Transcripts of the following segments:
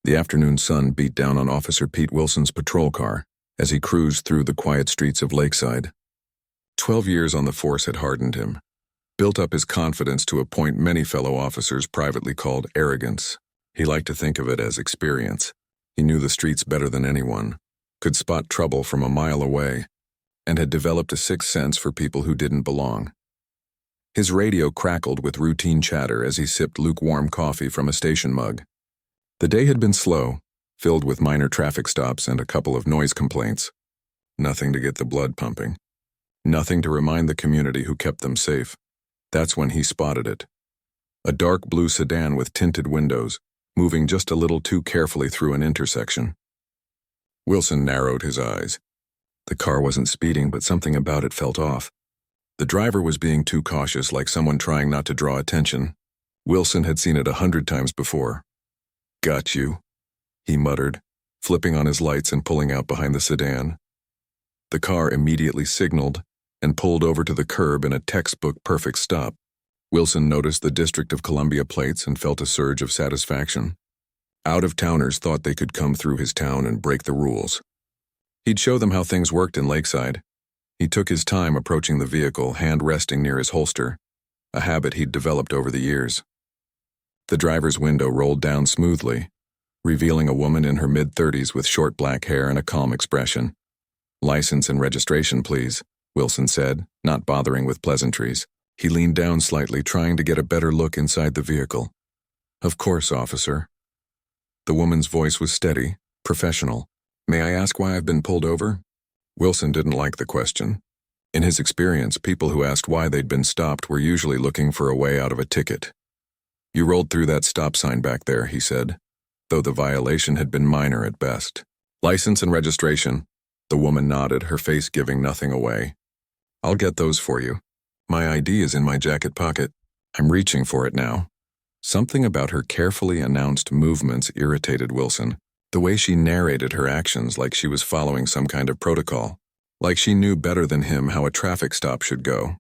The afternoon sun beat down on Officer Pete Wilson's patrol car as he cruised through the quiet streets of Lakeside. 12 years on the force had hardened him, built up his confidence to a point many fellow officers privately called arrogance. He liked to think of it as experience. He knew the streets better than anyone, could spot trouble from a mile away, and had developed a sixth sense for people who didn't belong. His radio crackled with routine chatter as he sipped lukewarm coffee from a station mug. The day had been slow, filled with minor traffic stops and a couple of noise complaints. Nothing to get the blood pumping. Nothing to remind the community who kept them safe. That's when he spotted it. A dark blue sedan with tinted windows, moving just a little too carefully through an intersection. Wilson narrowed his eyes. The car wasn't speeding, but something about it felt off. The driver was being too cautious, like someone trying not to draw attention. Wilson had seen it 100 times before. "Got you," he muttered, flipping on his lights and pulling out behind the sedan. The car immediately signaled and pulled over to the curb in a textbook perfect stop. Wilson noticed the District of Columbia plates and felt a surge of satisfaction. Out-of-towners thought they could come through his town and break the rules. He'd show them how things worked in Lakeside. He took his time approaching the vehicle, hand resting near his holster, a habit he'd developed over the years. The driver's window rolled down smoothly, revealing a woman in her mid-30s with short black hair and a calm expression. "License and registration, please," Wilson said, not bothering with pleasantries. He leaned down slightly, trying to get a better look inside the vehicle. "Of course, officer." The woman's voice was steady, professional. "May I ask why I've been pulled over?" Wilson didn't like the question. In his experience, people who asked why they'd been stopped were usually looking for a way out of a ticket. "You rolled through that stop sign back there," he said, though the violation had been minor at best. "License and registration." The woman nodded, her face giving nothing away. "I'll get those for you. My ID is in my jacket pocket." I'm reaching for it now. Something about her carefully announced movements irritated Wilson. The way she narrated her actions like she was following some kind of protocol, like she knew better than him how a traffic stop should go.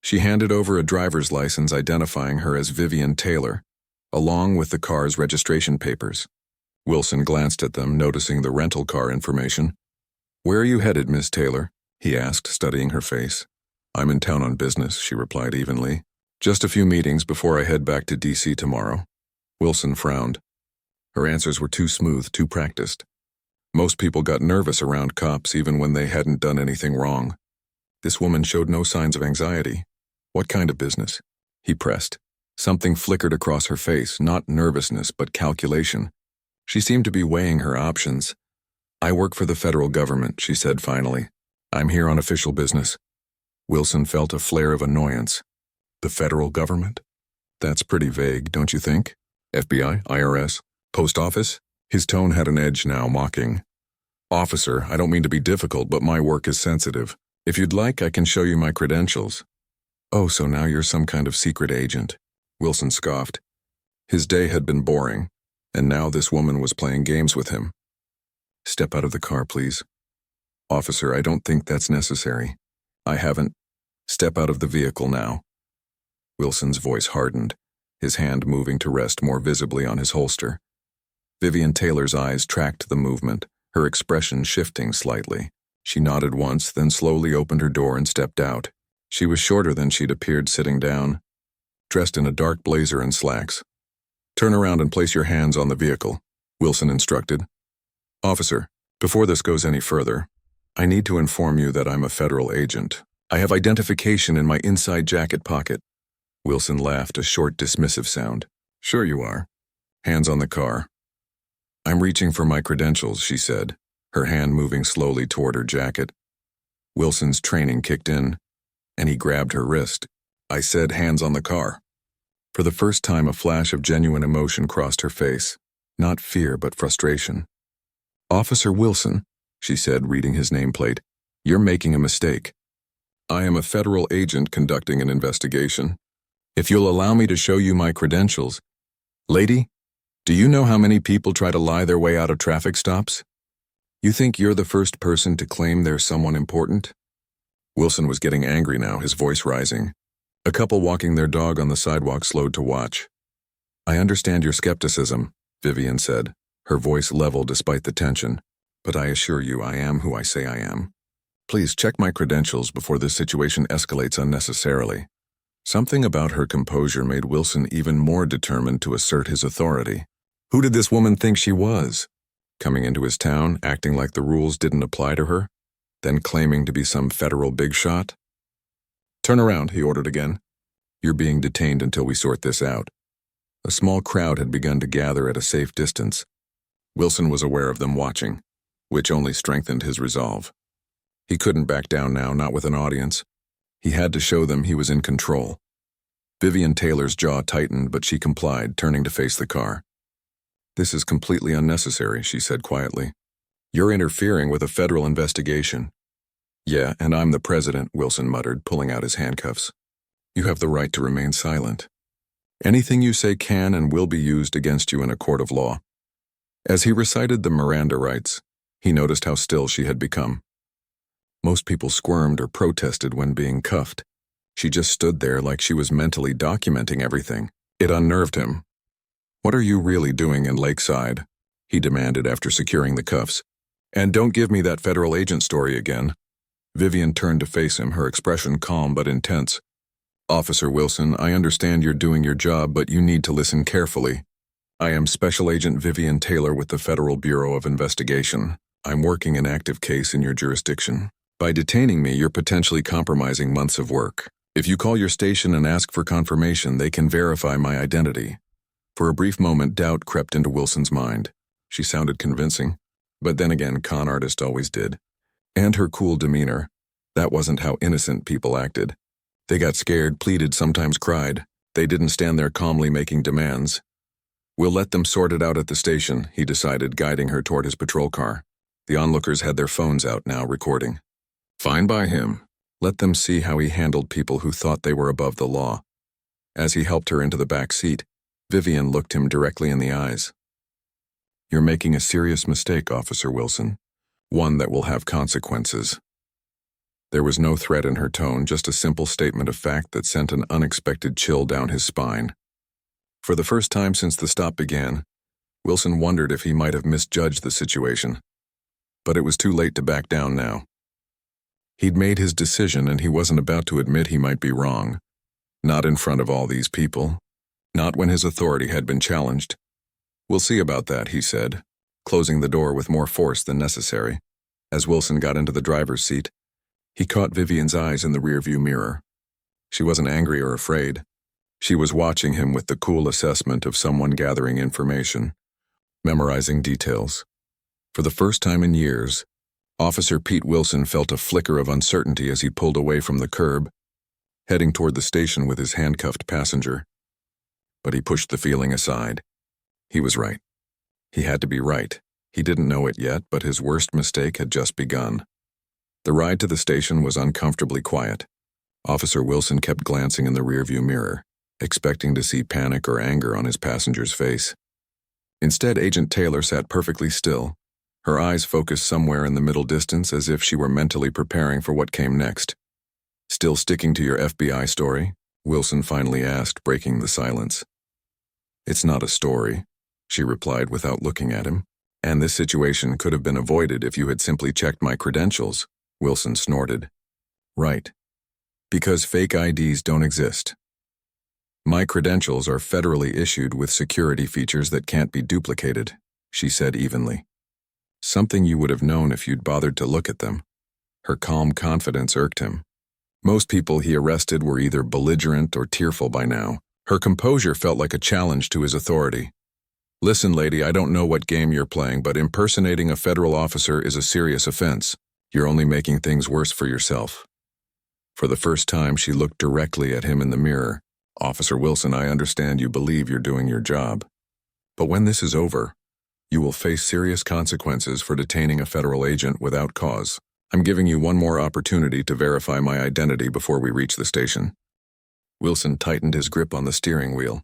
She handed over a driver's license identifying her as Vivian Taylor, along with the car's registration papers. Wilson glanced at them, noticing the rental car information. "Where are you headed, Miss Taylor?" he asked, studying her face. "I'm in town on business," she replied evenly. "Just a few meetings before I head back to D.C. tomorrow." Wilson frowned. Her answers were too smooth, too practiced. Most people got nervous around cops even when they hadn't done anything wrong. This woman showed no signs of anxiety. "What kind of business?" he pressed. Something flickered across her face, not nervousness, but calculation. She seemed to be weighing her options. "I work for the federal government," she said finally. "I'm here on official business." Wilson felt a flare of annoyance. The federal government? That's pretty vague, don't you think? FBI, IRS, post office? His tone had an edge now, mocking. "Officer, I don't mean to be difficult, but my work is sensitive. If you'd like, I can show you my credentials." "Oh, so now you're some kind of secret agent," Wilson scoffed. His day had been boring, and now this woman was playing games with him. "Step out of the car, please." "Officer, I don't think that's necessary. I haven't." "Step out of the vehicle now." Wilson's voice hardened, his hand moving to rest more visibly on his holster. Vivian Taylor's eyes tracked the movement, her expression shifting slightly. She nodded once, then slowly opened her door and stepped out. She was shorter than she'd appeared sitting down, dressed in a dark blazer and slacks. "Turn around and place your hands on the vehicle," Wilson instructed. "Officer, before this goes any further, I need to inform you that I'm a federal agent. I have identification in my inside jacket pocket." Wilson laughed, a short, dismissive sound. "Sure you are." Hands on the car. "I'm reaching for my credentials," she said, her hand moving slowly toward her jacket. Wilson's training kicked in, and he grabbed her wrist. "I said hands on the car." For the first time, a flash of genuine emotion crossed her face. Not fear, but frustration. "Officer Wilson," she said, reading his nameplate, "you're making a mistake. I am a federal agent conducting an investigation. If you'll allow me to show you my credentials." "Lady, do you know how many people try to lie their way out of traffic stops? You think you're the first person to claim they're someone important?" Wilson was getting angry now, his voice rising. A couple walking their dog on the sidewalk slowed to watch. "I understand your skepticism," Vivian said, her voice level despite the tension. "But I assure you I am who I say I am. Please check my credentials before this situation escalates unnecessarily." Something about her composure made Wilson even more determined to assert his authority. Who did this woman think she was? Coming into his town, acting like the rules didn't apply to her, then claiming to be some federal big shot? "Turn around," he ordered again. "You're being detained until we sort this out." A small crowd had begun to gather at a safe distance. Wilson was aware of them watching, which only strengthened his resolve. He couldn't back down now, not with an audience. He had to show them he was in control. Vivian Taylor's jaw tightened, but she complied, turning to face the car. "This is completely unnecessary," she said quietly. "You're interfering with a federal investigation." "Yeah, and I'm the president," Wilson muttered, pulling out his handcuffs. "You have the right to remain silent. Anything you say can and will be used against you in a court of law." As he recited the Miranda rights, he noticed how still she had become. Most people squirmed or protested when being cuffed. She just stood there like she was mentally documenting everything. It unnerved him. "What are you really doing in Lakeside?" he demanded after securing the cuffs. "And don't give me that federal agent story again." Vivian turned to face him, her expression calm but intense. "Officer Wilson, I understand you're doing your job, but you need to listen carefully. I am Special Agent Vivian Taylor with the Federal Bureau of Investigation. I'm working an active case in your jurisdiction. By detaining me, you're potentially compromising months of work. If you call your station and ask for confirmation, they can verify my identity." For a brief moment, doubt crept into Wilson's mind. She sounded convincing, but then again, con artists always did. And her cool demeanor. That wasn't how innocent people acted. They got scared, pleaded, sometimes cried. They didn't stand there calmly making demands. "We'll let them sort it out at the station," he decided, guiding her toward his patrol car. The onlookers had their phones out now, recording. Fine by him. Let them see how he handled people who thought they were above the law. As he helped her into the back seat, Vivian looked him directly in the eyes. "You're making a serious mistake, Officer Wilson. One that will have consequences." There was no threat in her tone, just a simple statement of fact that sent an unexpected chill down his spine. For the first time since the stop began, Wilson wondered if he might have misjudged the situation. But it was too late to back down now. He'd made his decision, and he wasn't about to admit he might be wrong. Not in front of all these people. Not when his authority had been challenged. "We'll see about that," he said, closing the door with more force than necessary. As Wilson got into the driver's seat, he caught Vivian's eyes in the rearview mirror. She wasn't angry or afraid. She was watching him with the cool assessment of someone gathering information, memorizing details. For the first time in years, Officer Pete Wilson felt a flicker of uncertainty as he pulled away from the curb, heading toward the station with his handcuffed passenger. But he pushed the feeling aside. He was right. He had to be right. He didn't know it yet, but his worst mistake had just begun. The ride to the station was uncomfortably quiet. Officer Wilson kept glancing in the rearview mirror, expecting to see panic or anger on his passenger's face. Instead, Agent Taylor sat perfectly still, her eyes focused somewhere in the middle distance as if she were mentally preparing for what came next. "Still sticking to your FBI story?" Wilson finally asked, breaking the silence. "It's not a story," she replied without looking at him. "And this situation could have been avoided if you had simply checked my credentials," Wilson snorted. "Right. Because fake IDs don't exist. My credentials are federally issued with security features that can't be duplicated," she said evenly. "Something you would have known if you'd bothered to look at them." Her calm confidence irked him. Most people he arrested were either belligerent or tearful by now. Her composure felt like a challenge to his authority. "Listen, lady, I don't know what game you're playing, but impersonating a federal officer is a serious offense. You're only making things worse for yourself." For the first time, she looked directly at him in the mirror. "Officer Wilson, I understand you believe you're doing your job. But when this is over, you will face serious consequences for detaining a federal agent without cause. I'm giving you one more opportunity to verify my identity before we reach the station." Wilson tightened his grip on the steering wheel.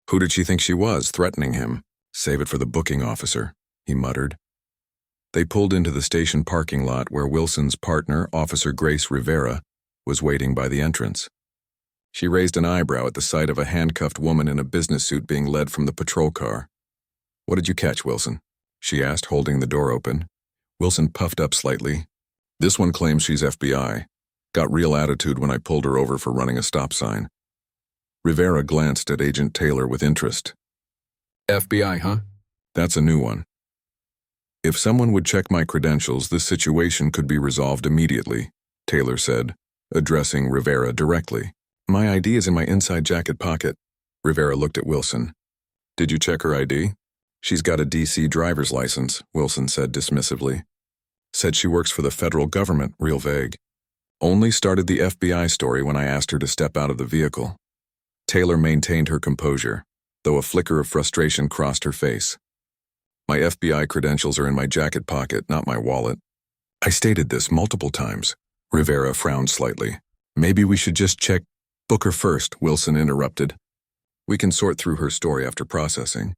Who did she think she was, threatening him? "Save it for the booking officer," he muttered. They pulled into the station parking lot where Wilson's partner, Officer Grace Rivera, was waiting by the entrance. She raised an eyebrow at the sight of a handcuffed woman in a business suit being led from the patrol car. "What did you catch, Wilson?" she asked, holding the door open. Wilson puffed up slightly. This one claims she's FBI. Got real attitude when I pulled her over for running a stop sign. Rivera glanced at Agent Taylor with interest. FBI, huh? That's a new one. If someone would check my credentials, this situation could be resolved immediately, Taylor said, addressing Rivera directly. My ID is in my inside jacket pocket. Rivera looked at Wilson. Did you check her ID? She's got a DC driver's license, Wilson said dismissively. Said she works for the federal government, real vague. Only started the FBI story when I asked her to step out of the vehicle. Taylor maintained her composure, though a flicker of frustration crossed her face. My FBI credentials are in my jacket pocket, not my wallet. I stated this multiple times. Rivera frowned slightly. Maybe we should just check. Book her first, Wilson interrupted. We can sort through her story after processing.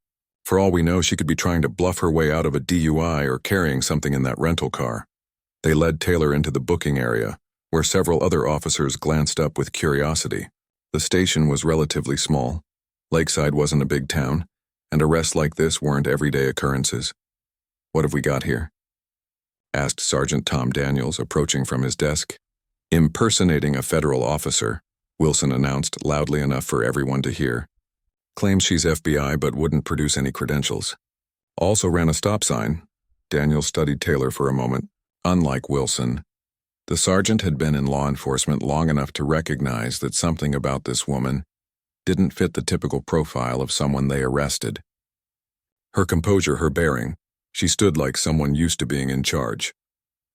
For all we know, she could be trying to bluff her way out of a DUI or carrying something in that rental car. They led Taylor into the booking area, where several other officers glanced up with curiosity. The station was relatively small. Lakeside wasn't a big town, and arrests like this weren't everyday occurrences. What have we got here? Asked Sergeant Tom Daniels, approaching from his desk. Impersonating a federal officer, Wilson announced loudly enough for everyone to hear. Claims she's FBI but wouldn't produce any credentials. Also ran a stop sign. Daniels studied Taylor for a moment. Unlike Wilson, the sergeant had been in law enforcement long enough to recognize that something about this woman didn't fit the typical profile of someone they arrested. Her composure, her bearing, she stood like someone used to being in charge.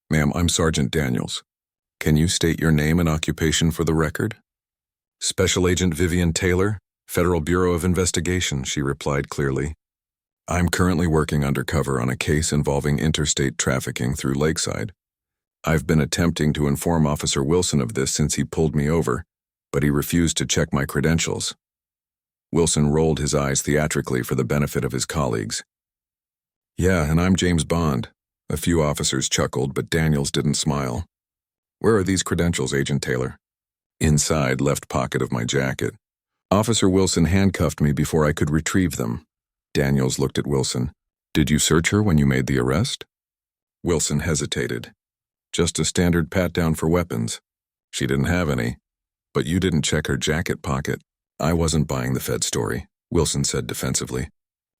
Ma'am, I'm Sergeant Daniels. Can you state your name and occupation for the record? Special Agent Vivian Taylor, Federal Bureau of Investigation, she replied clearly. I'm currently working undercover on a case involving interstate trafficking through Lakeside. I've been attempting to inform Officer Wilson of this since he pulled me over, but he refused to check my credentials. Wilson rolled his eyes theatrically for the benefit of his colleagues. Yeah, and I'm James Bond. A few officers chuckled, but Daniels didn't smile. Where are these credentials, Agent Taylor? Inside left pocket of my jacket. Officer Wilson handcuffed me before I could retrieve them. Daniels looked at Wilson. Did you search her when you made the arrest? Wilson hesitated. Just a standard pat-down for weapons. She didn't have any. But you didn't check her jacket pocket. I wasn't buying the Fed story, Wilson said defensively.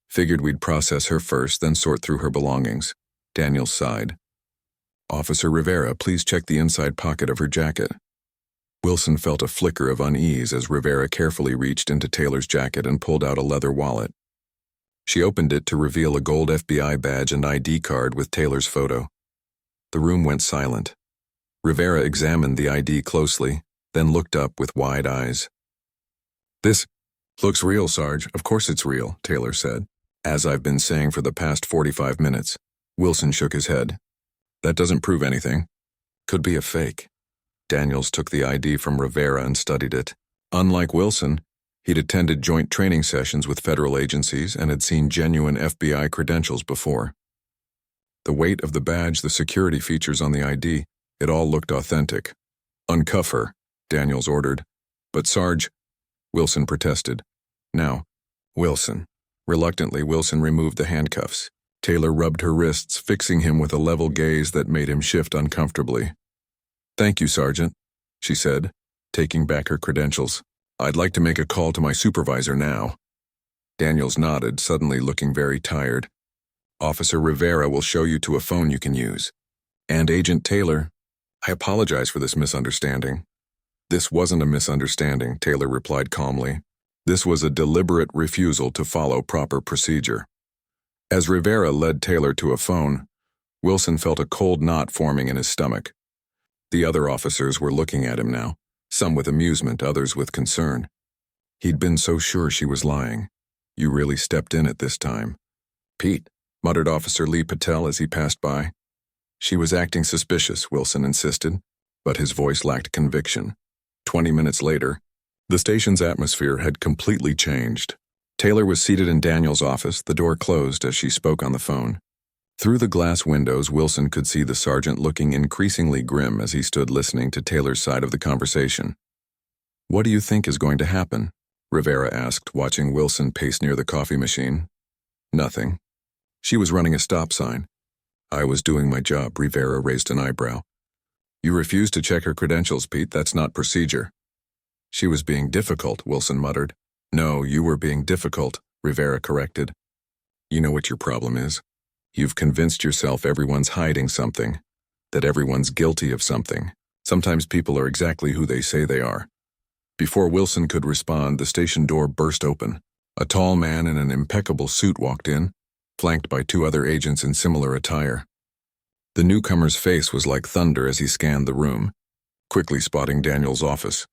Figured we'd process her first, then sort through her belongings. Daniels sighed. Officer Rivera, please check the inside pocket of her jacket. Wilson felt a flicker of unease as Rivera carefully reached into Taylor's jacket and pulled out a leather wallet. She opened it to reveal a gold FBI badge and ID card with Taylor's photo. The room went silent. Rivera examined the ID closely, then looked up with wide eyes. This looks real, Sarge. Of course it's real, Taylor said. As I've been saying for the past 45 minutes. Wilson shook his head. That doesn't prove anything. Could be a fake. Daniels took the ID from Rivera and studied it. Unlike Wilson, he'd attended joint training sessions with federal agencies and had seen genuine FBI credentials before. The weight of the badge, the security features on the ID, it all looked authentic. Uncuff her, Daniels ordered. But Sarge, Wilson protested. Now, Wilson. Reluctantly, Wilson removed the handcuffs. Taylor rubbed her wrists, fixing him with a level gaze that made him shift uncomfortably. Thank you, Sergeant, she said, taking back her credentials. I'd like to make a call to my supervisor now. Daniels nodded, suddenly looking very tired. Officer Rivera will show you to a phone you can use. And Agent Taylor, I apologize for this misunderstanding. This wasn't a misunderstanding, Taylor replied calmly. This was a deliberate refusal to follow proper procedure. As Rivera led Taylor to a phone, Wilson felt a cold knot forming in his stomach. The other officers were looking at him now, some with amusement, others with concern. He'd been so sure she was lying. You really stepped in at this time. Pete, muttered Officer Lee Patel as he passed by. She was acting suspicious, Wilson insisted, but his voice lacked conviction. 20 minutes later, the station's atmosphere had completely changed. Taylor was seated in Daniel's office, the door closed as she spoke on the phone. Through the glass windows, Wilson could see the sergeant looking increasingly grim as he stood listening to Taylor's side of the conversation. What do you think is going to happen? Rivera asked, watching Wilson pace near the coffee machine. Nothing. She was running a stop sign. I was doing my job, Rivera raised an eyebrow. You refused to check her credentials, Pete. That's not procedure. She was being difficult, Wilson muttered. No, you were being difficult, Rivera corrected. You know what your problem is? You've convinced yourself everyone's hiding something, that everyone's guilty of something. Sometimes people are exactly who they say they are. Before Wilson could respond, the station door burst open. A tall man in an impeccable suit walked in, flanked by two other agents in similar attire. The newcomer's face was like thunder as he scanned the room, quickly spotting Daniel's office.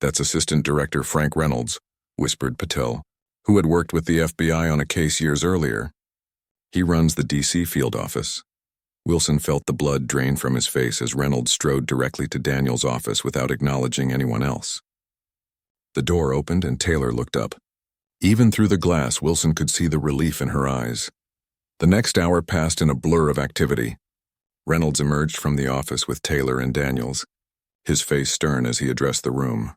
That's Assistant Director Frank Reynolds, whispered Patel, who had worked with the FBI on a case years earlier. He runs the D.C. field office. Wilson felt the blood drain from his face as Reynolds strode directly to Daniel's office without acknowledging anyone else. The door opened and Taylor looked up. Even through the glass, Wilson could see the relief in her eyes. The next hour passed in a blur of activity. Reynolds emerged from the office with Taylor and Daniels, his face stern as he addressed the room.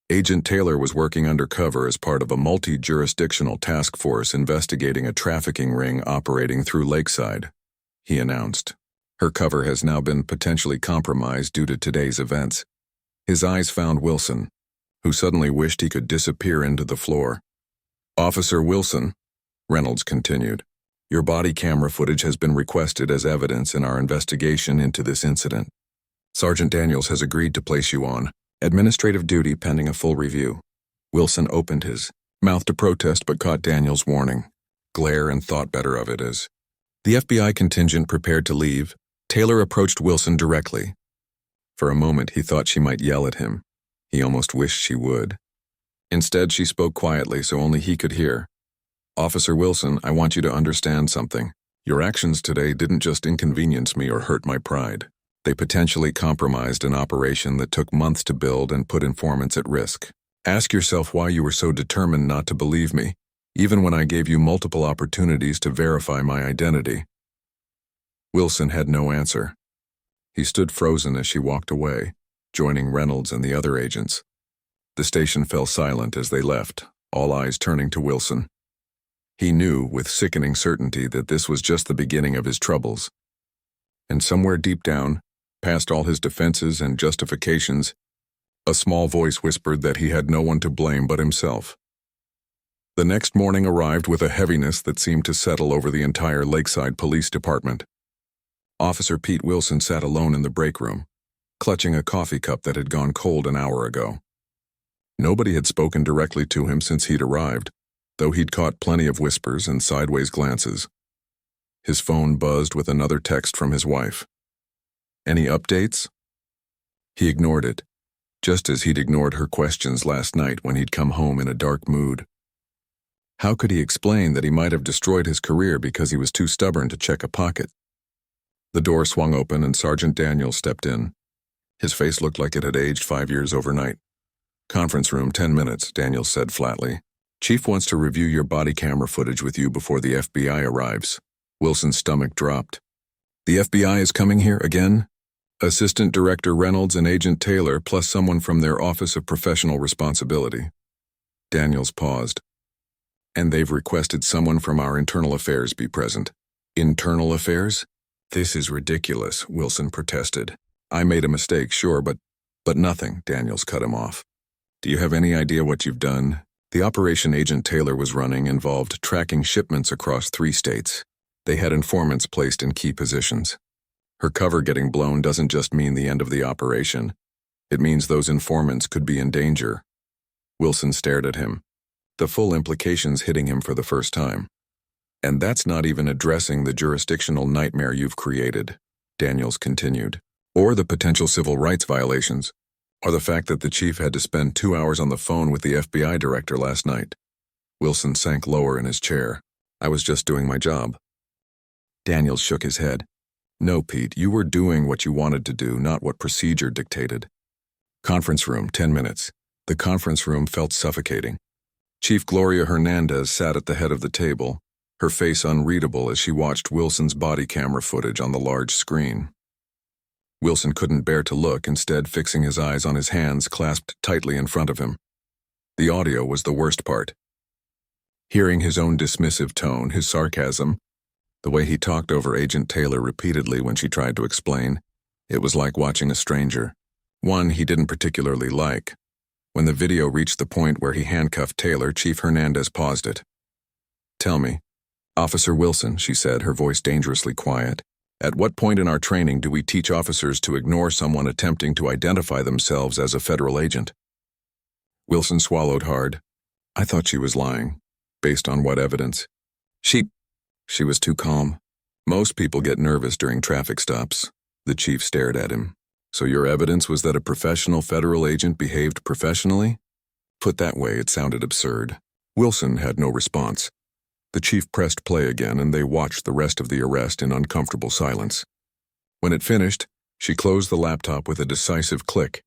Agent Taylor was working undercover as part of a multi-jurisdictional task force investigating a trafficking ring operating through Lakeside, he announced. Her cover has now been potentially compromised due to today's events. His eyes found Wilson, who suddenly wished he could disappear into the floor. Officer Wilson, Reynolds continued, your body camera footage has been requested as evidence in our investigation into this incident. Sergeant Daniels has agreed to place you on administrative duty pending a full review. Wilson opened his mouth to protest but caught Daniels' warning, glare, and thought better of it as the FBI contingent prepared to leave. Taylor approached Wilson directly. For a moment he thought she might yell at him. He almost wished she would. Instead, she spoke quietly so only he could hear. Officer Wilson, I want you to understand something. Your actions today didn't just inconvenience me or hurt my pride. They potentially compromised an operation that took months to build and put informants at risk. Ask yourself why you were so determined not to believe me, even when I gave you multiple opportunities to verify my identity. Wilson had no answer. He stood frozen as she walked away, joining Reynolds and the other agents. The station fell silent as they left, all eyes turning to Wilson. He knew with sickening certainty that this was just the beginning of his troubles. And somewhere deep down, past all his defenses and justifications, a small voice whispered that he had no one to blame but himself. The next morning arrived with a heaviness that seemed to settle over the entire Lakeside Police Department. Officer Pete Wilson sat alone in the break room, clutching a coffee cup that had gone cold an hour ago. Nobody had spoken directly to him since he'd arrived, though he'd caught plenty of whispers and sideways glances. His phone buzzed with another text from his wife. Any updates? He ignored it, just as he'd ignored her questions last night when he'd come home in a dark mood. How could he explain that he might have destroyed his career because he was too stubborn to check a pocket? The door swung open and Sergeant Daniels stepped in. His face looked like it had aged 5 years overnight. Conference room, 10 minutes, Daniels said flatly. Chief wants to review your body camera footage with you before the FBI arrives. Wilson's stomach dropped. The FBI is coming here again? Assistant Director Reynolds and Agent Taylor, plus someone from their Office of Professional Responsibility. Daniels paused. And they've requested someone from our internal affairs be present. Internal affairs? This is ridiculous, Wilson protested. I made a mistake, sure, but nothing, Daniels cut him off. Do you have any idea what you've done? The operation Agent Taylor was running involved tracking shipments across 3 states. They had informants placed in key positions. Her cover getting blown doesn't just mean the end of the operation. It means those informants could be in danger. Wilson stared at him, the full implications hitting him for the first time. And that's not even addressing the jurisdictional nightmare you've created, Daniels continued, or the potential civil rights violations, or the fact that the chief had to spend 2 hours on the phone with the FBI director last night. Wilson sank lower in his chair. I was just doing my job. Daniels shook his head. No, Pete, you were doing what you wanted to do, not what procedure dictated. Conference room, 10 minutes. The conference room felt suffocating. Chief Gloria Hernandez sat at the head of the table, her face unreadable as she watched Wilson's body camera footage on the large screen. Wilson couldn't bear to look, instead fixing his eyes on his hands clasped tightly in front of him. The audio was the worst part. Hearing his own dismissive tone, his sarcasm, The way he talked over Agent Taylor repeatedly when she tried to explain, it was like watching a stranger, one he didn't particularly like. When the video reached the point where he handcuffed Taylor, Chief Hernandez paused it. "Tell me, Officer Wilson," she said, her voice dangerously quiet, "at what point in our training do we teach officers to ignore someone attempting to identify themselves as a federal agent?" Wilson swallowed hard. I thought she was lying. Based on what evidence? She was too calm. Most people get nervous during traffic stops. The chief stared at him. So your evidence was that a professional federal agent behaved professionally? Put that way, it sounded absurd. Wilson had no response. The chief pressed play again, and they watched the rest of the arrest in uncomfortable silence. When it finished, she closed the laptop with a decisive click.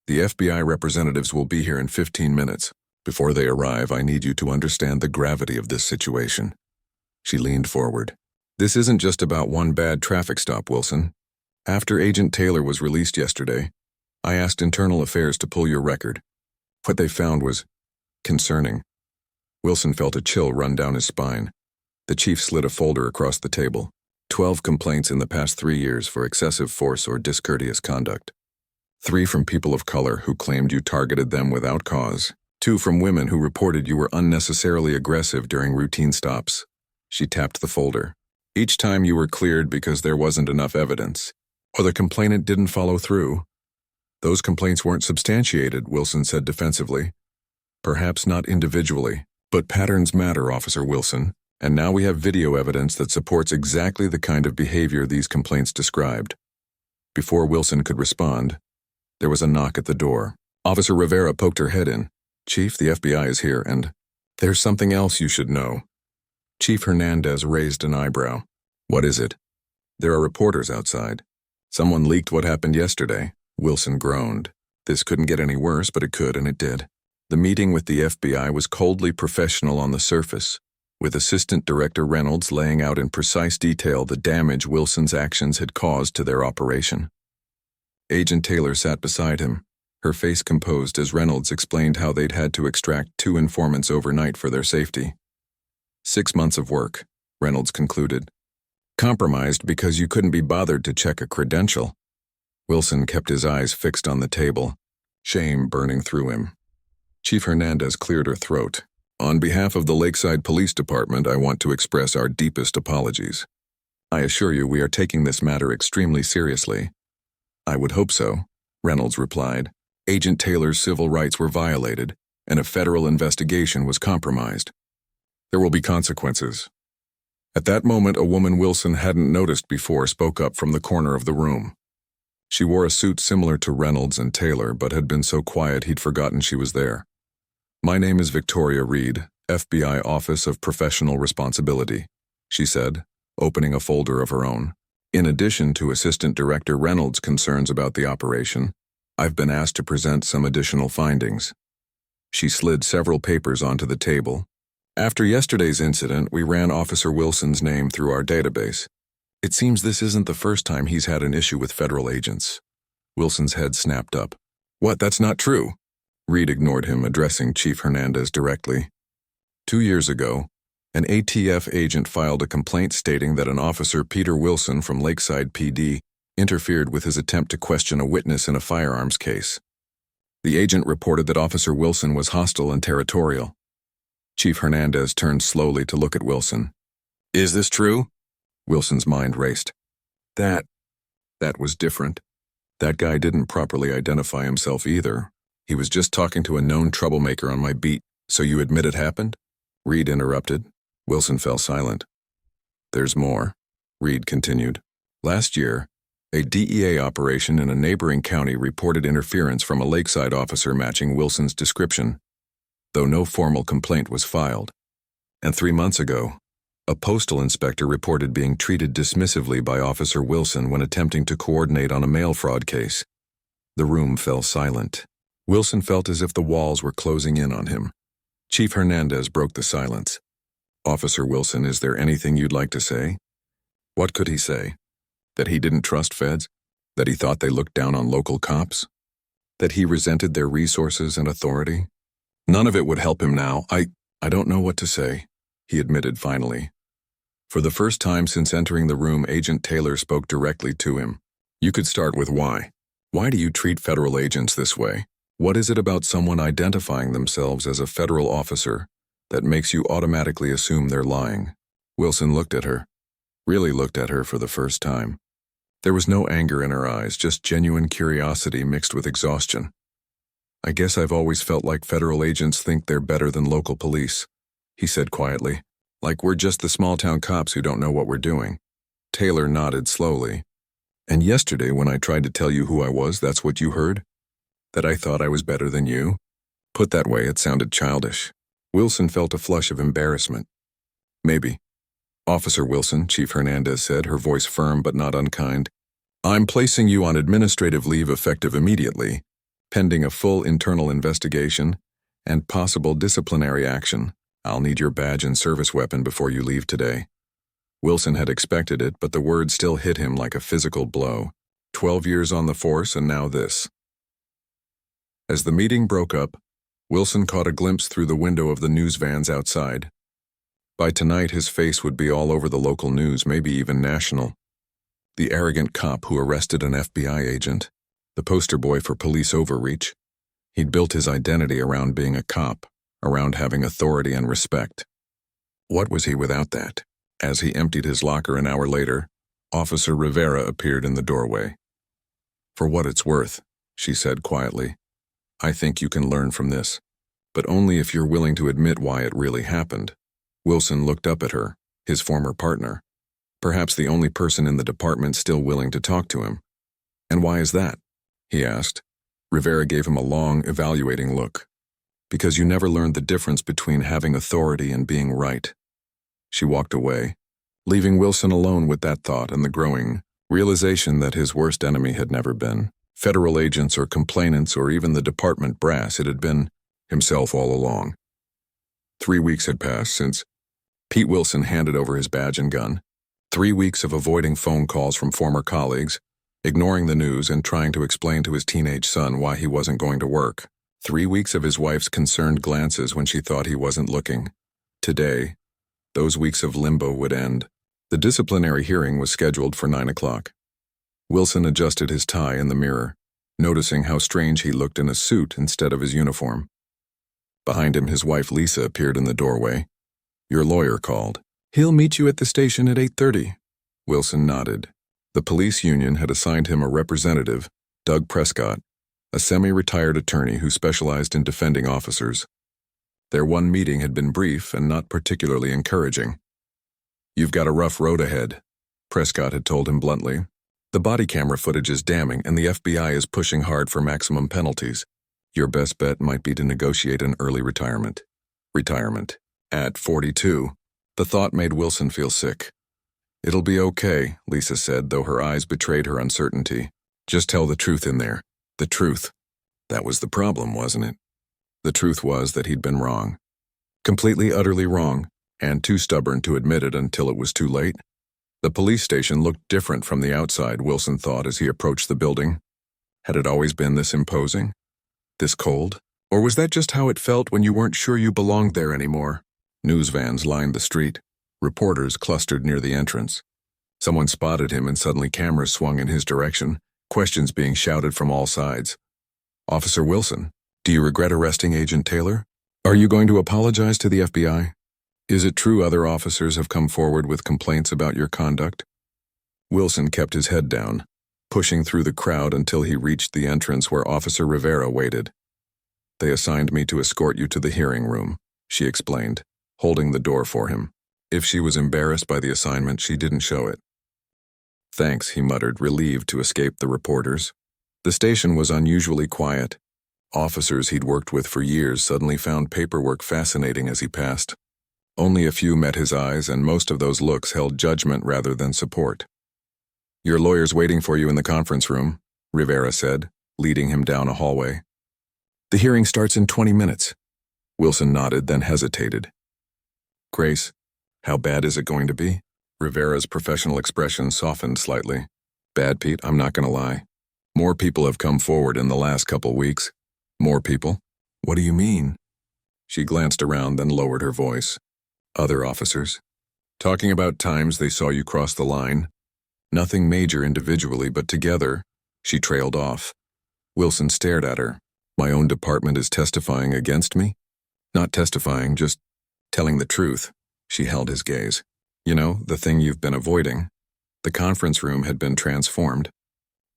"The FBI representatives will be here in 15 minutes. Before they arrive, I need you to understand the gravity of this situation." She leaned forward. "This isn't just about one bad traffic stop, Wilson. After Agent Taylor was released yesterday, I asked Internal Affairs to pull your record. What they found was concerning." Wilson felt a chill run down his spine. The chief slid a folder across the table. 12 complaints in the past 3 years for excessive force or discourteous conduct. 3 from people of color who claimed you targeted them without cause. 2 from women who reported you were unnecessarily aggressive during routine stops. She tapped the folder. "Each time you were cleared because there wasn't enough evidence, or the complainant didn't follow through." "Those complaints weren't substantiated," Wilson said defensively. "Perhaps not individually, but patterns matter, Officer Wilson, and now we have video evidence that supports exactly the kind of behavior these complaints described." Before Wilson could respond, there was a knock at the door. Officer Rivera poked her head in. "Chief, the FBI is here, and there's something else you should know." Chief Hernandez raised an eyebrow. "What is it?" "There are reporters outside. Someone leaked what happened yesterday." Wilson groaned. This couldn't get any worse, but it could, and it did. The meeting with the FBI was coldly professional on the surface, with Assistant Director Reynolds laying out in precise detail the damage Wilson's actions had caused to their operation. Agent Taylor sat beside him, her face composed as Reynolds explained how they'd had to extract 2 informants overnight for their safety. 6 months of work, Reynolds concluded. "Compromised because you couldn't be bothered to check a credential." Wilson kept his eyes fixed on the table, shame burning through him. Chief Hernandez cleared her throat. "On behalf of the Lakeside Police Department, I want to express our deepest apologies. I assure you we are taking this matter extremely seriously." "I would hope so," Reynolds replied. "Agent Taylor's civil rights were violated, and a federal investigation was compromised. There will be consequences." At that moment, a woman Wilson hadn't noticed before spoke up from the corner of the room. She wore a suit similar to Reynolds and Taylor, but had been so quiet he'd forgotten she was there. "My name is Victoria Reed, FBI Office of Professional Responsibility," she said, opening a folder of her own. "In addition to Assistant Director Reynolds' concerns about the operation, I've been asked to present some additional findings." She slid several papers onto the table. "After yesterday's incident, we ran Officer Wilson's name through our database. It seems this isn't the first time he's had an issue with federal agents." Wilson's head snapped up. "What? That's not true." Reed ignored him, addressing Chief Hernandez directly. 2 years ago, an ATF agent filed a complaint stating that an Officer Peter Wilson from Lakeside PD interfered with his attempt to question a witness in a firearms case. The agent reported that Officer Wilson was hostile and territorial. Chief Hernandez turned slowly to look at Wilson. "Is this true?" Wilson's mind raced. That was different. That guy didn't properly identify himself either. He was just talking to a known troublemaker on my beat. "So you admit it happened?" Reed interrupted. Wilson fell silent. "There's more," Reed continued. "Last year, a DEA operation in a neighboring county reported interference from a Lakeside officer matching Wilson's description, though no formal complaint was filed. And 3 months ago, a postal inspector reported being treated dismissively by Officer Wilson when attempting to coordinate on a mail fraud case." The room fell silent. Wilson felt as if the walls were closing in on him. Chief Hernandez broke the silence. "Officer Wilson, is there anything you'd like to say?" What could he say? That he didn't trust feds? That he thought they looked down on local cops? That he resented their resources and authority? None of it would help him now. I don't know what to say," he admitted finally. For the first time since entering the room, Agent Taylor spoke directly to him. You could start with why. Why do you treat federal agents this way? What is it about someone identifying themselves as a federal officer that makes you automatically assume they're lying? Wilson looked at her. Really looked at her for the first time. There was no anger in her eyes, just genuine curiosity mixed with exhaustion. I guess I've always felt like federal agents think they're better than local police, he said quietly. Like we're just the small-town cops who don't know what we're doing. Taylor nodded slowly. And yesterday when I tried to tell you who I was, that's what you heard? That I thought I was better than you? Put that way, it sounded childish. Wilson felt a flush of embarrassment. Maybe. Officer Wilson, Chief Hernandez said, her voice firm but not unkind. I'm placing you on administrative leave effective immediately, pending a full internal investigation and possible disciplinary action. I'll need your badge and service weapon before you leave today. Wilson had expected it, but the word still hit him like a physical blow. 12 years on the force and now this. As the meeting broke up, Wilson caught a glimpse through the window of the news vans outside. By tonight, his face would be all over the local news, maybe even national. The arrogant cop who arrested an FBI agent, the poster boy for police overreach. He'd built his identity around being a cop, around having authority and respect. What was he without that? As he emptied his locker an hour later, Officer Rivera appeared in the doorway. For what it's worth, she said quietly, I think you can learn from this, but only if you're willing to admit why it really happened. Wilson looked up at her, his former partner, perhaps the only person in the department still willing to talk to him. And why is that? He asked. Rivera gave him a long, evaluating look. Because you never learned the difference between having authority and being right. She walked away, leaving Wilson alone with that thought and the growing realization that his worst enemy had never been federal agents or complainants or even the department brass. It had been himself all along. 3 weeks had passed since Pete Wilson handed over his badge and gun. 3 weeks of avoiding phone calls from former colleagues, ignoring the news and trying to explain to his teenage son why he wasn't going to work. 3 weeks of his wife's concerned glances when she thought he wasn't looking. Today, those weeks of limbo would end. The disciplinary hearing was scheduled for 9 o'clock. Wilson adjusted his tie in the mirror, noticing how strange he looked in a suit instead of his uniform. Behind him, his wife Lisa appeared in the doorway. Your lawyer called. He'll meet you at the station at 8:30. Wilson nodded. The police union had assigned him a representative, Doug Prescott, a semi-retired attorney who specialized in defending officers. Their one meeting had been brief and not particularly encouraging. You've got a rough road ahead, Prescott had told him bluntly. The body camera footage is damning and the FBI is pushing hard for maximum penalties. Your best bet might be to negotiate an early retirement. Retirement. At 42. The thought made Wilson feel sick. It'll be okay, Lisa said, though her eyes betrayed her uncertainty. Just tell the truth in there. The truth. That was the problem, wasn't it? The truth was that he'd been wrong. Completely, utterly wrong, and too stubborn to admit it until it was too late. The police station looked different from the outside, Wilson thought as he approached the building. Had it always been this imposing? This cold? Or was that just how it felt when you weren't sure you belonged there anymore? News vans lined the street. Reporters clustered near the entrance. Someone spotted him and suddenly cameras swung in his direction, questions being shouted from all sides. Officer Wilson, do you regret arresting Agent Taylor? Are you going to apologize to the FBI? Is it true other officers have come forward with complaints about your conduct? Wilson kept his head down, pushing through the crowd until he reached the entrance where Officer Rivera waited. They assigned me to escort you to the hearing room, she explained, holding the door for him. If she was embarrassed by the assignment, she didn't show it. Thanks, he muttered, relieved to escape the reporters. The station was unusually quiet. Officers he'd worked with for years suddenly found paperwork fascinating as he passed. Only a few met his eyes, and most of those looks held judgment rather than support. Your lawyer's waiting for you in the conference room, Rivera said, leading him down a hallway. The hearing starts in 20 minutes. Wilson nodded, then hesitated. Grace, how bad is it going to be? Rivera's professional expression softened slightly. Bad, Pete, I'm not going to lie. More people have come forward in the last couple weeks. More people? What do you mean? She glanced around, then lowered her voice. Other officers. Talking about times they saw you cross the line? Nothing major individually, but together, she trailed off. Wilson stared at her. My own department is testifying against me? Not testifying, just telling the truth. She held his gaze. You know, the thing you've been avoiding. The conference room had been transformed.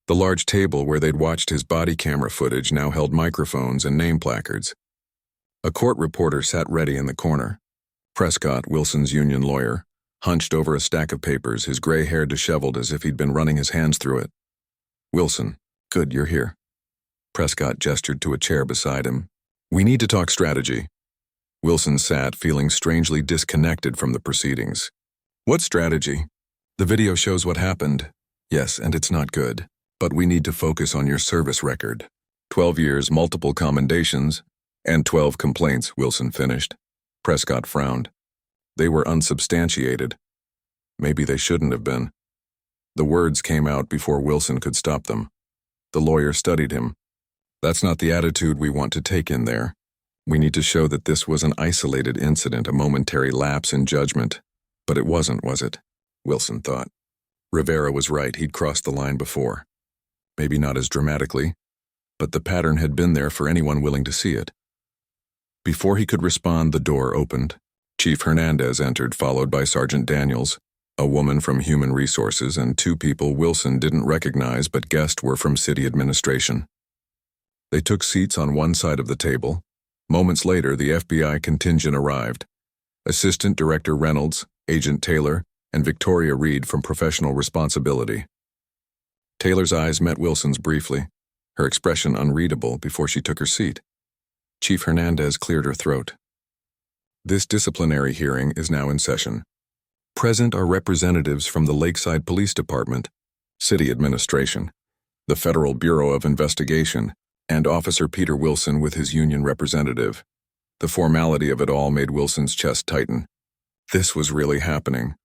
The large table where they'd watched his body camera footage now held microphones and name placards. A court reporter sat ready in the corner. Prescott, Wilson's union lawyer, hunched over a stack of papers, his gray hair disheveled as if he'd been running his hands through it. Wilson, good, you're here. Prescott gestured to a chair beside him. We need to talk strategy. Wilson sat, feeling strangely disconnected from the proceedings. What strategy? The video shows what happened. Yes, and it's not good. But we need to focus on your service record. 12 years, multiple commendations, and 12 complaints, Wilson finished. Prescott frowned. They were unsubstantiated. Maybe they shouldn't have been. The words came out before Wilson could stop them. The lawyer studied him. That's not the attitude we want to take in there. We need to show that this was an isolated incident, a momentary lapse in judgment. But it wasn't, was it? Wilson thought. Rivera was right, he'd crossed the line before. Maybe not as dramatically, but the pattern had been there for anyone willing to see it. Before he could respond, the door opened. Chief Hernandez entered, followed by Sergeant Daniels, a woman from Human Resources, and two people Wilson didn't recognize but guessed were from city administration. They took seats on one side of the table. Moments later, the FBI contingent arrived. Assistant Director Reynolds, Agent Taylor, and Victoria Reed from Professional Responsibility. Taylor's eyes met Wilson's briefly, her expression unreadable before she took her seat. Chief Hernandez cleared her throat. This disciplinary hearing is now in session. Present are representatives from the Lakeside Police Department, City Administration, the Federal Bureau of Investigation, and Officer Peter Wilson with his union representative. The formality of it all made Wilson's chest tighten. This was really happening.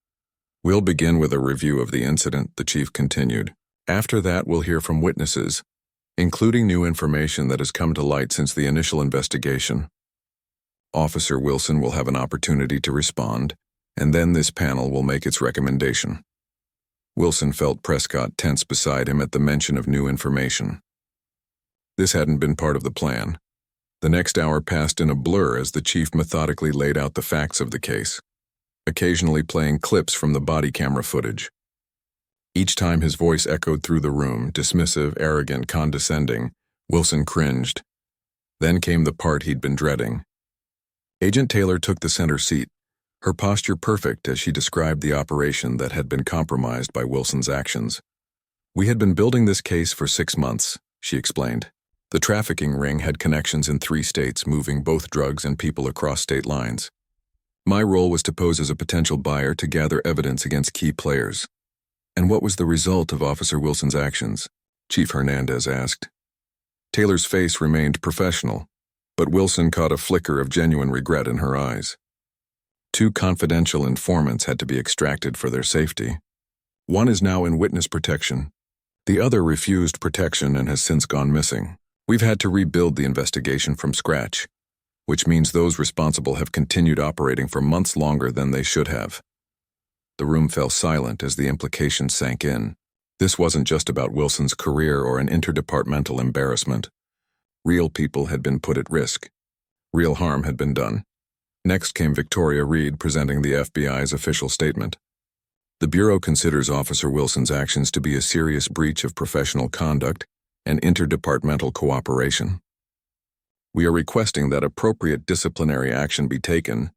We'll begin with a review of the incident, the chief continued. After that, we'll hear from witnesses, including new information that has come to light since the initial investigation. Officer Wilson will have an opportunity to respond, and then this panel will make its recommendation. Wilson felt Prescott tense beside him at the mention of new information. This hadn't been part of the plan. The next hour passed in a blur as the chief methodically laid out the facts of the case, occasionally playing clips from the body camera footage. Each time his voice echoed through the room, dismissive, arrogant, condescending, Wilson cringed. Then came the part he'd been dreading. Agent Taylor took the center seat, her posture perfect as she described the operation that had been compromised by Wilson's actions. We had been building this case for 6 months, she explained. The trafficking ring had connections in 3 states, moving both drugs and people across state lines. My role was to pose as a potential buyer to gather evidence against key players. And what was the result of Officer Wilson's actions? Chief Hernandez asked. Taylor's face remained professional, but Wilson caught a flicker of genuine regret in her eyes. 2 confidential informants had to be extracted for their safety. One is now in witness protection. The other refused protection and has since gone missing. We've had to rebuild the investigation from scratch, which means those responsible have continued operating for months longer than they should have. The room fell silent as the implications sank in. This wasn't just about Wilson's career or an interdepartmental embarrassment. Real people had been put at risk. Real harm had been done. Next came Victoria Reed presenting the FBI's official statement. The Bureau considers Officer Wilson's actions to be a serious breach of professional conduct and interdepartmental cooperation. We are requesting that appropriate disciplinary action be taken,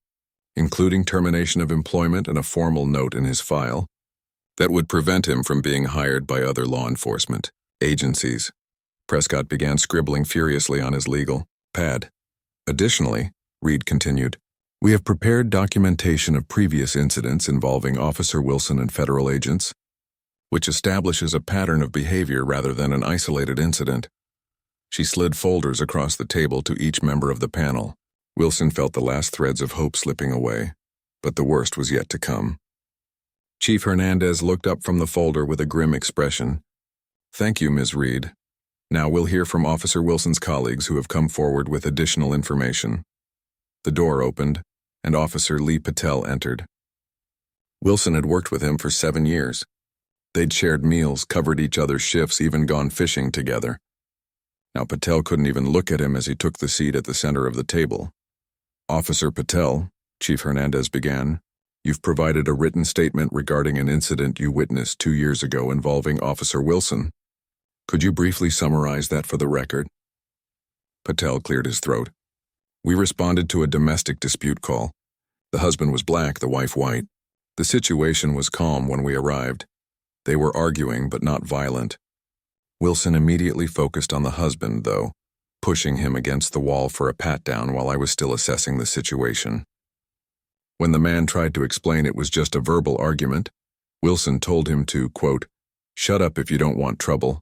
including termination of employment and a formal note in his file that would prevent him from being hired by other law enforcement agencies. Prescott began scribbling furiously on his legal pad. Additionally, Reed continued, we have prepared documentation of previous incidents involving Officer Wilson and federal agents, which establishes a pattern of behavior rather than an isolated incident. She slid folders across the table to each member of the panel. Wilson felt the last threads of hope slipping away, but the worst was yet to come. Chief Hernandez looked up from the folder with a grim expression. Thank you, Ms. Reed. Now we'll hear from Officer Wilson's colleagues who have come forward with additional information. The door opened, and Officer Lee Patel entered. Wilson had worked with him for 7 years. They'd shared meals, covered each other's shifts, even gone fishing together. Now Patel couldn't even look at him as he took the seat at the center of the table. "Officer Patel," Chief Hernandez began, "you've provided a written statement regarding an incident you witnessed 2 years ago involving Officer Wilson. Could you briefly summarize that for the record?" Patel cleared his throat. "We responded to a domestic dispute call. The husband was black, the wife white. The situation was calm when we arrived. They were arguing, but not violent. Wilson immediately focused on the husband, though, pushing him against the wall for a pat-down while I was still assessing the situation. When the man tried to explain it was just a verbal argument, Wilson told him to, quote, 'Shut up if you don't want trouble.'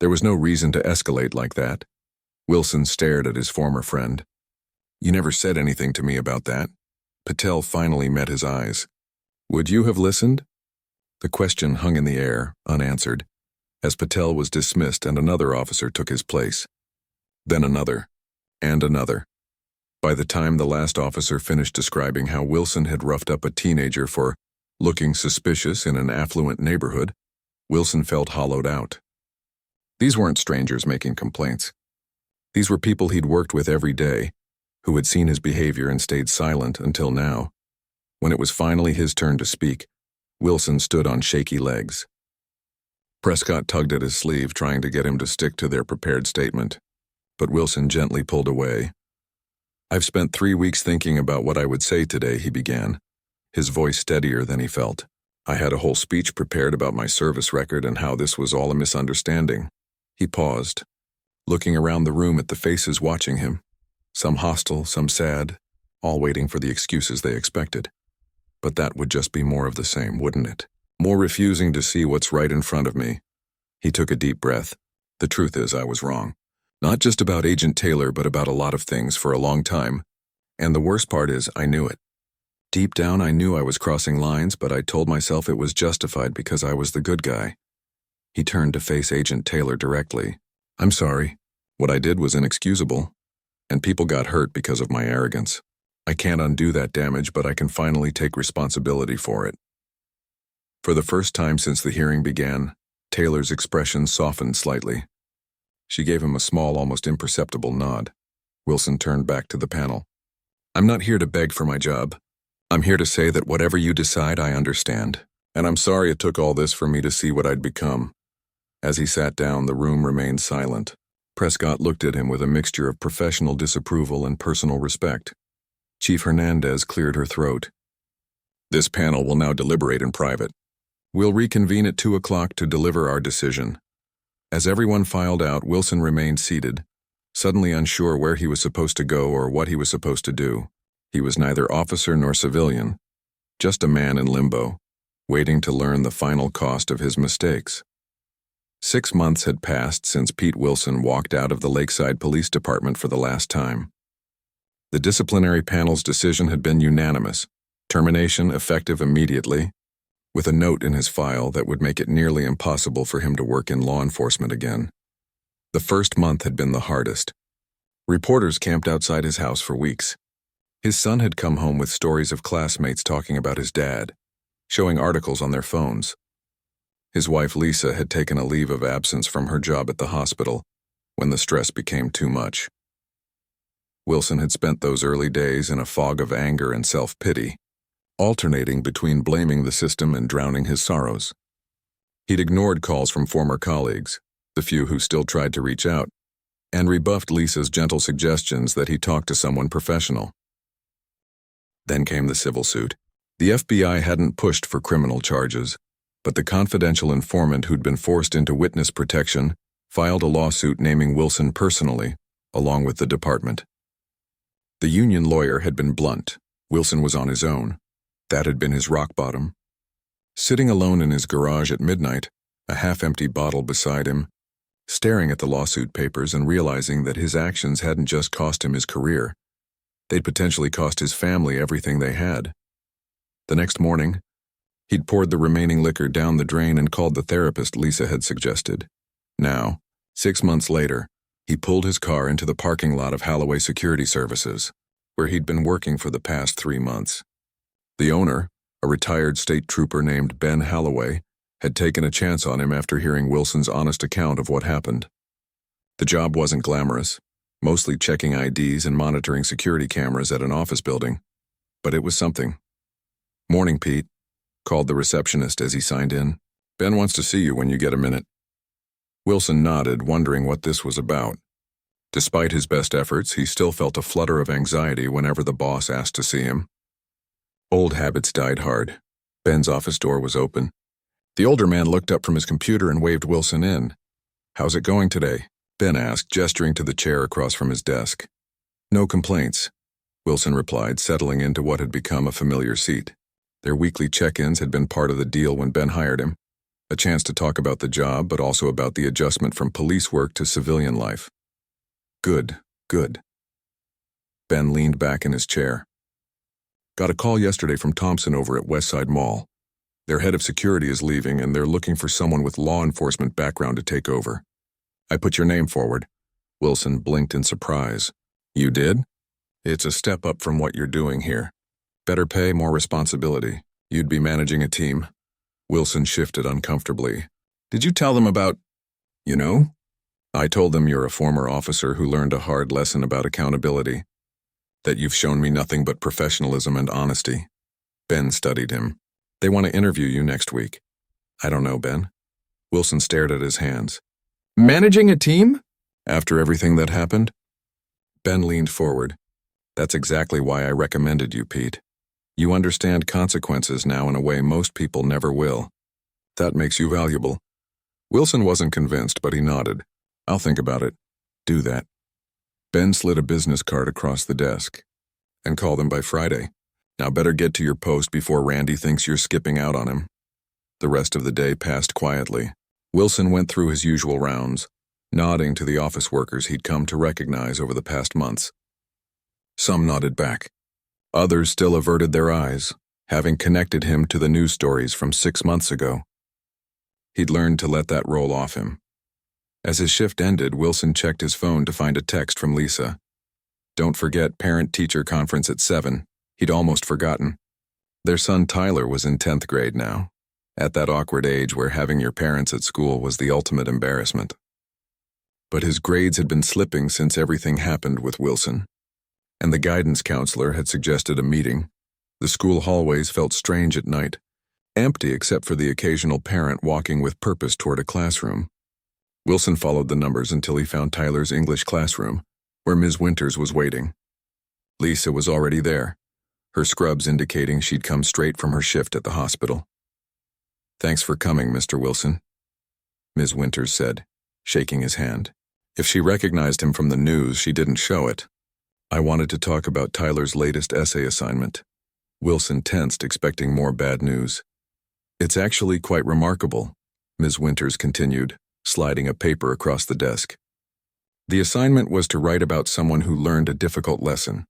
There was no reason to escalate like that." Wilson stared at his former friend. "You never said anything to me about that." Patel finally met his eyes. "Would you have listened?" The question hung in the air, unanswered, as Patel was dismissed and another officer took his place. Then another, and another. By the time the last officer finished describing how Wilson had roughed up a teenager for looking suspicious in an affluent neighborhood, Wilson felt hollowed out. These weren't strangers making complaints. These were people he'd worked with every day, who had seen his behavior and stayed silent until now. When it was finally his turn to speak, Wilson stood on shaky legs. Prescott tugged at his sleeve, trying to get him to stick to their prepared statement, but Wilson gently pulled away. "I've spent 3 weeks thinking about what I would say today," he began, his voice steadier than he felt. "I had a whole speech prepared about my service record and how this was all a misunderstanding." He paused, looking around the room at the faces watching him, some hostile, some sad, all waiting for the excuses they expected. But that would just be more of the same, wouldn't it? More refusing to see what's right in front of me. He took a deep breath. "The truth is, I was wrong. Not just about Agent Taylor, but about a lot of things for a long time. And the worst part is, I knew it. Deep down, I knew I was crossing lines, but I told myself it was justified because I was the good guy." He turned to face Agent Taylor directly. "I'm sorry. What I did was inexcusable, and people got hurt because of my arrogance. I can't undo that damage, but I can finally take responsibility for it." For the first time since the hearing began, Taylor's expression softened slightly. She gave him a small, almost imperceptible nod. Wilson turned back to the panel. "I'm not here to beg for my job. I'm here to say that whatever you decide, I understand. And I'm sorry it took all this for me to see what I'd become." As he sat down, the room remained silent. Prescott looked at him with a mixture of professional disapproval and personal respect. Chief Hernandez cleared her throat. "This panel will now deliberate in private. We'll reconvene at 2 o'clock to deliver our decision." As everyone filed out, Wilson remained seated, suddenly unsure where he was supposed to go or what he was supposed to do. He was neither officer nor civilian, just a man in limbo, waiting to learn the final cost of his mistakes. 6 months had passed since Pete Wilson walked out of the Lakeside Police Department for the last time. The disciplinary panel's decision had been unanimous, termination effective immediately, with a note in his file that would make it nearly impossible for him to work in law enforcement again. The first month had been the hardest. Reporters camped outside his house for weeks. His son had come home with stories of classmates talking about his dad, showing articles on their phones. His wife Lisa had taken a leave of absence from her job at the hospital when the stress became too much. Wilson had spent those early days in a fog of anger and self-pity, alternating between blaming the system and drowning his sorrows. He'd ignored calls from former colleagues, the few who still tried to reach out, and rebuffed Lisa's gentle suggestions that he talk to someone professional. Then came the civil suit. The FBI hadn't pushed for criminal charges, but the confidential informant who'd been forced into witness protection filed a lawsuit naming Wilson personally, along with the department. The union lawyer had been blunt. Wilson was on his own. That had been his rock bottom. Sitting alone in his garage at midnight, a half-empty bottle beside him, staring at the lawsuit papers and realizing that his actions hadn't just cost him his career. They'd potentially cost his family everything they had. The next morning, he'd poured the remaining liquor down the drain and called the therapist Lisa had suggested. Now, 6 months later, he pulled his car into the parking lot of Halloway Security Services, where he'd been working for the past 3 months. The owner, A retired state trooper named Ben Holloway had taken a chance on him after hearing Wilson's honest account of what happened. The job wasn't glamorous, mostly checking IDs and monitoring security cameras at an office building, but it was something. "Morning, Pete," called the receptionist as he signed in. "Ben wants to see you when you get a minute." Wilson nodded, wondering what this was about. Despite his best efforts, he still felt a flutter of anxiety whenever the boss asked to see him. Old habits died hard. Ben's office door was open. The older man looked up from his computer and waved Wilson in. "How's it going today?" Ben asked, gesturing to the chair across from his desk. "No complaints," Wilson replied, settling into what had become a familiar seat. Their weekly check-ins had been part of the deal when Ben hired him. A chance to talk about the job, but also about the adjustment from police work to civilian life. Good. Ben leaned back in his chair. "Got a call yesterday from Thompson over at Westside Mall. Their head of security is leaving, and they're looking for someone with law enforcement background to take over. I put your name forward." Wilson blinked in surprise. "You did? It's a step up from what you're doing here. Better pay, more responsibility. You'd be managing a team." Wilson shifted uncomfortably. "Did you tell them about, you know?" "I told them you're a former officer who learned a hard lesson about accountability. That you've shown me nothing but professionalism and honesty." Ben studied him. "They want to interview you next week." "I don't know, Ben." Wilson stared at his hands. "Managing a team? After everything that happened?" Ben leaned forward. "That's exactly why I recommended you, Pete. You understand consequences now in a way most people never will. That makes you valuable." Wilson wasn't convinced, but he nodded. "I'll think about it." "Do that." Ben slid a business card across the desk. "And call them by Friday. Now better get to your post before Randy thinks you're skipping out on him." The rest of the day passed quietly. Wilson went through his usual rounds, nodding to the office workers he'd come to recognize over the past months. Some nodded back. Others still averted their eyes, having connected him to the news stories from 6 months ago. He'd learned to let that roll off him. As his shift ended, Wilson checked his phone to find a text from Lisa. "Don't forget parent-teacher conference at 7. He'd almost forgotten. Their son Tyler was in 10th grade now, at that awkward age where having your parents at school was the ultimate embarrassment. But his grades had been slipping since everything happened with Wilson, and the guidance counselor had suggested a meeting. The school hallways felt strange at night, empty except for the occasional parent walking with purpose toward a classroom. Wilson followed the numbers until he found Tyler's English classroom, where Ms. Winters was waiting. Lisa was already there, her scrubs indicating she'd come straight from her shift at the hospital. "Thanks for coming, Mr. Wilson," Ms. Winters said, shaking his hand. If she recognized him from the news, she didn't show it. "I wanted to talk about Tyler's latest essay assignment." Wilson tensed, expecting more bad news. "It's actually quite remarkable," Ms. Winters continued, sliding a paper across the desk. "The assignment was to write about someone who learned a difficult lesson.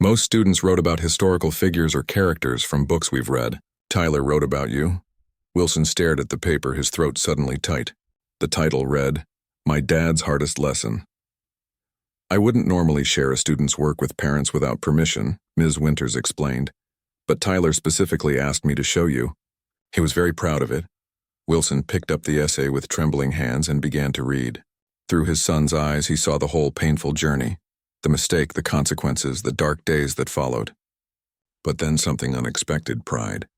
Most students wrote about historical figures or characters from books we've read. Tyler wrote about you." Wilson stared at the paper, his throat suddenly tight. The title read, "My Dad's Hardest Lesson." "I wouldn't normally share a student's work with parents without permission," Ms. Winters explained, "but Tyler specifically asked me to show you. He was very proud of it." Wilson picked up the essay with trembling hands and began to read. Through his son's eyes, he saw the whole painful journey, the mistake, the consequences, the dark days that followed. But then something unexpected: pride.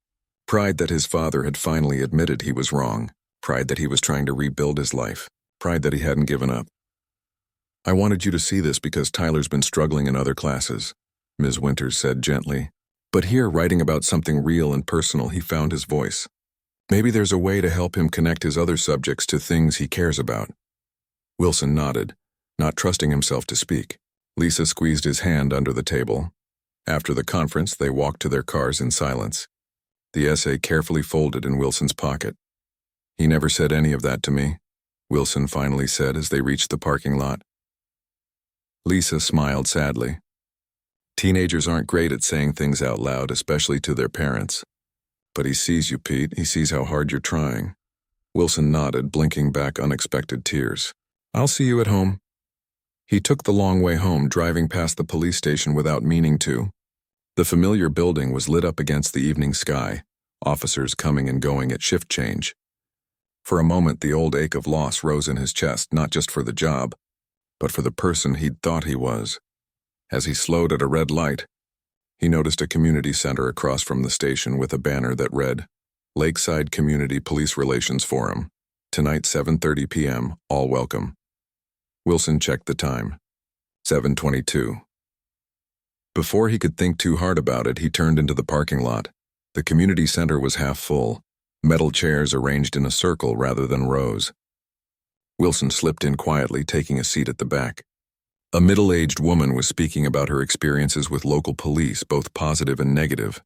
Pride that his father had finally admitted he was wrong. Pride that he was trying to rebuild his life. Pride that he hadn't given up. "I wanted you to see this because Tyler's been struggling in other classes," Ms. Winters said gently. "But here, writing about something real and personal, he found his voice. Maybe there's a way to help him connect his other subjects to things he cares about." Wilson nodded, not trusting himself to speak. Lisa squeezed his hand under the table. After the conference, they walked to their cars in silence, the essay carefully folded in Wilson's pocket. "He never said any of that to me," Wilson finally said as they reached the parking lot. Lisa smiled sadly. "Teenagers aren't great at saying things out loud, especially to their parents. But he sees you, Pete. He sees how hard you're trying." Wilson nodded, blinking back unexpected tears. "I'll see you at home." He took the long way home, driving past the police station without meaning to. The familiar building was lit up against the evening sky, officers coming and going at shift change. For a moment, the old ache of loss rose in his chest, not just for the job, but for the person he'd thought he was. As he slowed at a red light, he noticed a community center across from the station with a banner that read, Lakeside Community Police Relations Forum. Tonight, 7:30 p.m., all welcome. Wilson checked the time. 7:22. Before he could think too hard about it, he turned into the parking lot. The community center was half full, metal chairs arranged in a circle rather than rows. Wilson slipped in quietly, taking a seat at the back. A middle-aged woman was speaking about her experiences with local police, both positive and negative.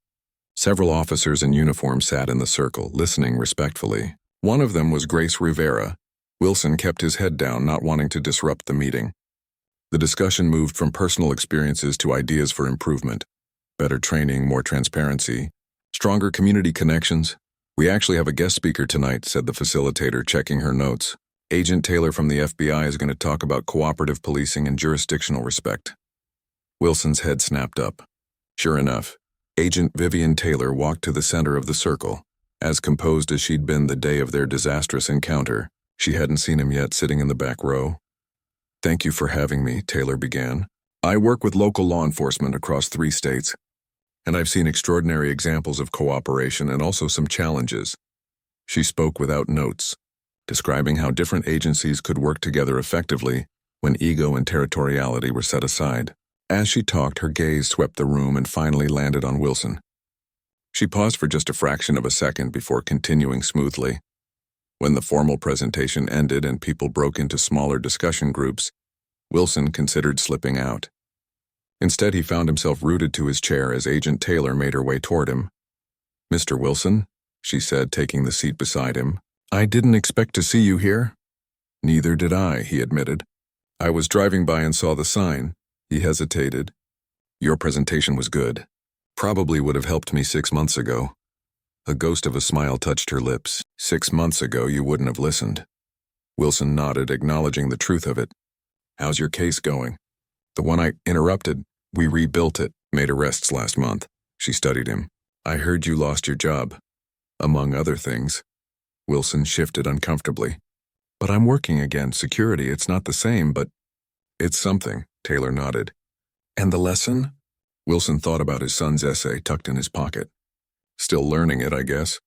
Several officers in uniform sat in the circle, listening respectfully. One of them was Grace Rivera. Wilson kept his head down, not wanting to disrupt the meeting. The discussion moved from personal experiences to ideas for improvement. Better training, more transparency, stronger community connections. We actually have a guest speaker tonight, said the facilitator, checking her notes. Agent Taylor from the FBI is going to talk about cooperative policing and jurisdictional respect. Wilson's head snapped up. Sure enough, Agent Vivian Taylor walked to the center of the circle, as composed as she'd been the day of their disastrous encounter. She hadn't seen him yet, sitting in the back row. Thank you for having me, Taylor began. I work with local law enforcement across 3 states, and I've seen extraordinary examples of cooperation and also some challenges. She spoke without notes, describing how different agencies could work together effectively when ego and territoriality were set aside. As she talked, her gaze swept the room and finally landed on Wilson. She paused for just a fraction of a second before continuing smoothly. When the formal presentation ended and people broke into smaller discussion groups, Wilson considered slipping out. Instead, he found himself rooted to his chair as Agent Taylor made her way toward him. Mr. Wilson, she said, taking the seat beside him. I didn't expect to see you here. Neither did I, he admitted. I was driving by and saw the sign. He hesitated. Your presentation was good. Probably would have helped me 6 months ago. A ghost of a smile touched her lips. 6 months ago, you wouldn't have listened. Wilson nodded, acknowledging the truth of it. How's your case going? The one I interrupted. We rebuilt it, made arrests last month. She studied him. I heard you lost your job. Among other things. Wilson shifted uncomfortably. But I'm working again. Security, it's not the same, but it's something, Taylor nodded. And the lesson? Wilson thought about his son's essay tucked in his pocket. Still learning it, I guess.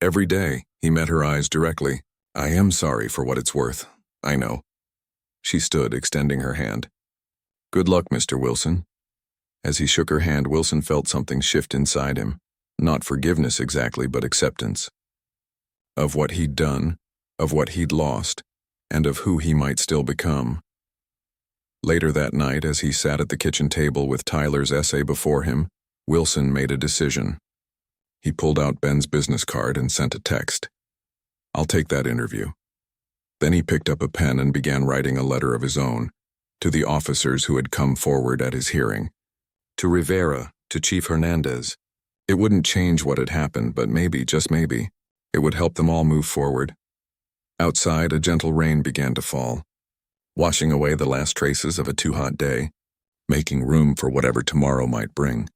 Every day, he met her eyes directly. I am sorry for what it's worth. I know. She stood, extending her hand. Good luck, Mr. Wilson. As he shook her hand, Wilson felt something shift inside him. Not forgiveness exactly, but acceptance. Of what he'd done, of what he'd lost, and of who he might still become. Later that night, as he sat at the kitchen table with Tyler's essay before him, Wilson made a decision. He pulled out Ben's business card and sent a text. I'll take that interview. Then he picked up a pen and began writing a letter of his own, to the officers who had come forward at his hearing. To Rivera, to Chief Hernandez. It wouldn't change what had happened, but maybe, just maybe, it would help them all move forward. Outside, a gentle rain began to fall, washing away the last traces of a too-hot day, making room for whatever tomorrow might bring.